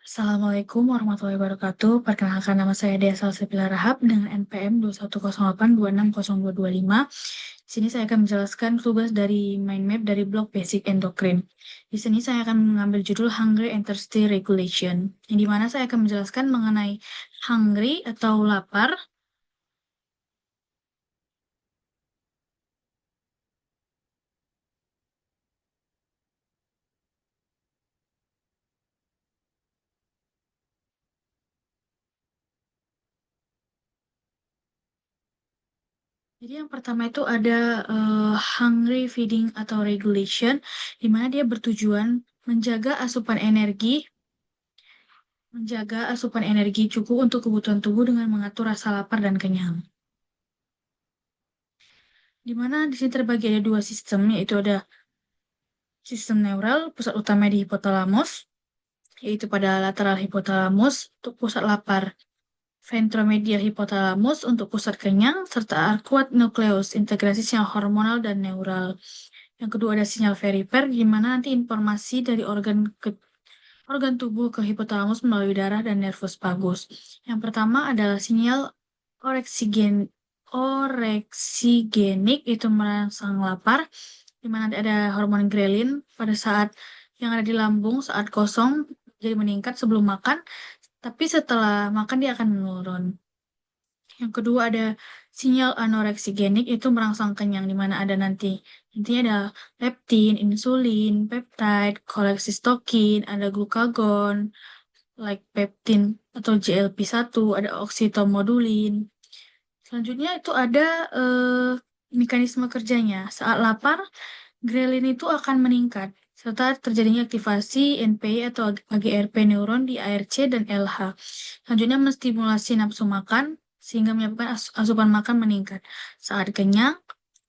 Assalamualaikum warahmatullahi wabarakatuh. Perkenalkan nama saya Dea Salsabila Rahab dengan NPM 21082602225. Di sini saya akan menjelaskan tugas dari mind map dari blog Basic Endocrine. Di sini saya akan mengambil judul Hungry and Thirsty Regulation, yang dimana saya akan menjelaskan mengenai hungry atau lapar. Jadi yang pertama itu ada hungry feeding atau regulation, di mana dia bertujuan menjaga asupan energi cukup untuk kebutuhan tubuh dengan mengatur rasa lapar dan kenyang. Di mana di sini terbagi ada dua sistem, yaitu ada sistem neural, pusat utama di hipotalamus, yaitu pada lateral hipotalamus untuk pusat lapar, ventromedial hipotalamus untuk pusat kenyang, serta arcuate nucleus, integrasi sinyal hormonal dan neural. Yang kedua ada sinyal perifer, di mana nanti informasi dari organ tubuh ke hipotalamus melalui darah dan nervus vagus. Yang pertama adalah sinyal oreksigenik, itu merangsang lapar, di mana nanti ada hormon ghrelin pada saat yang ada di lambung saat kosong jadi meningkat sebelum makan, tapi setelah makan dia akan menurun. Yang kedua ada sinyal anoreksigenik, itu merangsang kenyang, di mana ada nantinya ada leptin, insulin, peptide, koleksistokin, ada glukagon, like peptin atau GLP-1, ada oksitomodulin. Selanjutnya itu ada mekanisme kerjanya. Saat lapar, grelin itu akan meningkat, serta terjadinya aktivasi NPI atau AGRP neuron di ARC dan LH. Selanjutnya menstimulasi nafsu makan, sehingga menyebabkan asupan makan meningkat. Saat kenyang,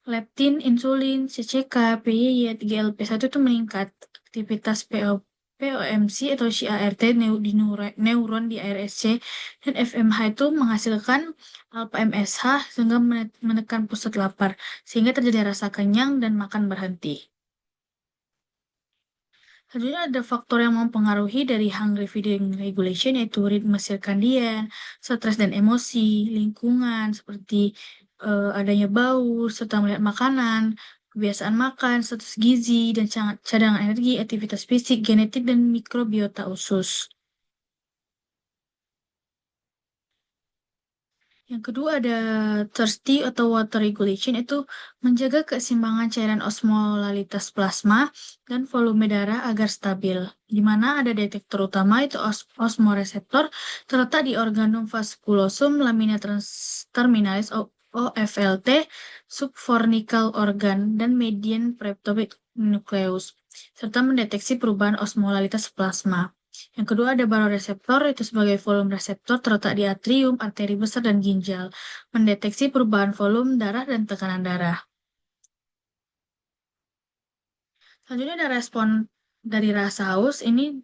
leptin, insulin, CCK, PYY, GLP-1 itu meningkat. Aktivitas POMC atau CART di neuron di ARSC dan FMH itu menghasilkan alpha MSH sehingga menekan pusat lapar, sehingga terjadi rasa kenyang dan makan berhenti. Selanjutnya ada faktor yang mempengaruhi dari hungry feeding regulation, yaitu ritme sirkadian, stres dan emosi, lingkungan seperti adanya bau, serta melihat makanan, kebiasaan makan, status gizi, dan cadangan energi, aktivitas fisik, genetik, dan mikrobiota usus. Yang kedua ada thirsty atau water regulation, itu menjaga keseimbangan cairan osmolalitas plasma dan volume darah agar stabil. Di mana ada detektor utama itu osmoreseptor terletak di organum vasculosum lamina terminalis OFLT, subfornical organ dan median preptopic nucleus, serta mendeteksi perubahan osmolalitas plasma. Yang kedua ada baroreseptor, itu sebagai volume reseptor terletak di atrium, arteri besar, dan ginjal. Mendeteksi perubahan volume darah dan tekanan darah. Selanjutnya ada respon dari rasa haus. Ini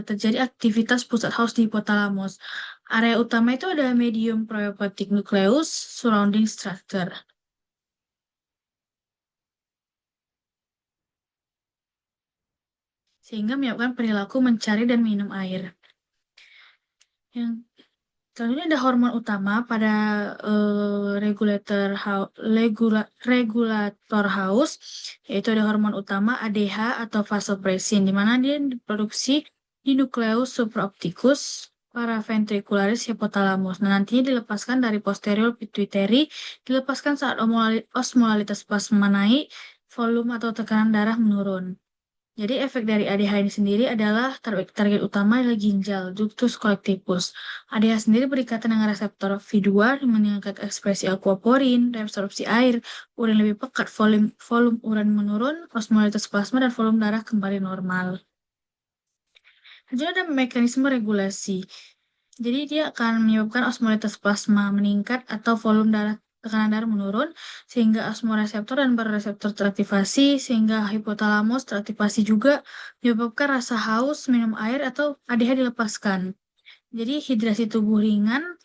terjadi aktivitas pusat haus di hipotalamus. Area utama itu ada medium proiopic nucleus, surrounding structure. Sehingga menyebabkan perilaku mencari dan minum air. Yang selanjutnya ada hormon utama pada regulator haus, yaitu ada hormon utama ADH atau vasopressin, di mana dia diproduksi di nukleus supraopticus paraventricularis hypothalamus. Nah, nantinya dilepaskan dari posterior pituitary, dilepaskan saat osmolalitas plasma naik, volume atau tekanan darah menurun. Jadi efek dari ADH ini sendiri adalah target utama adalah ginjal, ductus collectivus. ADH sendiri berikatan dengan reseptor V2, meningkatkan ekspresi aquaporin, reabsorpsi air, urin lebih pekat, volume urin menurun, osmolitas plasma dan volume darah kembali normal. Jadi ada mekanisme regulasi. Jadi dia akan menyebabkan osmolitas plasma meningkat atau volume darah tekanan darah menurun, sehingga osmoreseptor dan baroreseptor teraktivasi, sehingga hipotalamus teraktivasi juga, menyebabkan rasa haus, minum air, atau ADH dilepaskan. Jadi hidrasi tubuh ringan,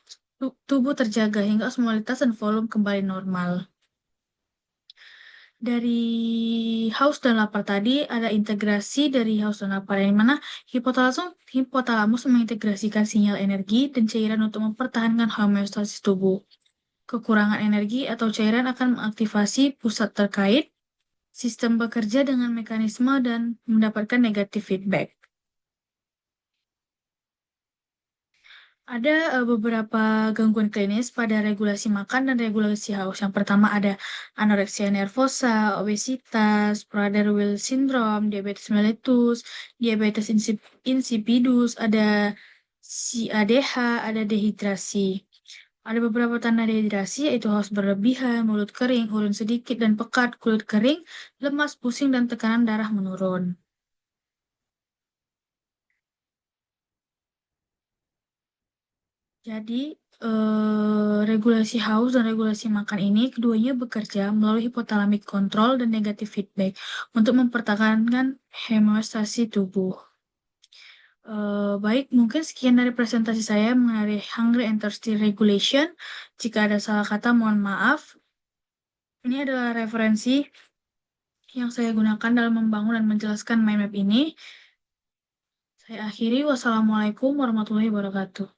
tubuh terjaga hingga osmolitas dan volume kembali normal. Dari haus dan lapar tadi ada integrasi dari haus dan lapar yang mana hipotalamus mengintegrasikan sinyal energi dan cairan untuk mempertahankan homeostasis tubuh. Kekurangan energi atau cairan akan mengaktifasi pusat terkait, sistem bekerja dengan mekanisme dan mendapatkan negatif feedback. Ada beberapa gangguan klinis pada regulasi makan dan regulasi haus. Yang pertama ada anoreksia nervosa, obesitas, Prader-Willi syndrome, diabetes mellitus, diabetes insipidus, ada CADH, ada dehidrasi. Ada beberapa tanda dehidrasi yaitu haus berlebihan, mulut kering, urun sedikit dan pekat, kulit kering, lemas, pusing, dan tekanan darah menurun. Jadi, regulasi haus dan regulasi makan ini keduanya bekerja melalui hypothalamic control dan negative feedback untuk mempertahankan homeostasi tubuh. Baik, mungkin sekian dari presentasi saya mengenai Hungry and Thirsty Regulation. Jika ada salah kata, mohon maaf. Ini adalah referensi yang saya gunakan dalam membangun dan menjelaskan mind map ini. Saya akhiri, wassalamualaikum warahmatullahi wabarakatuh.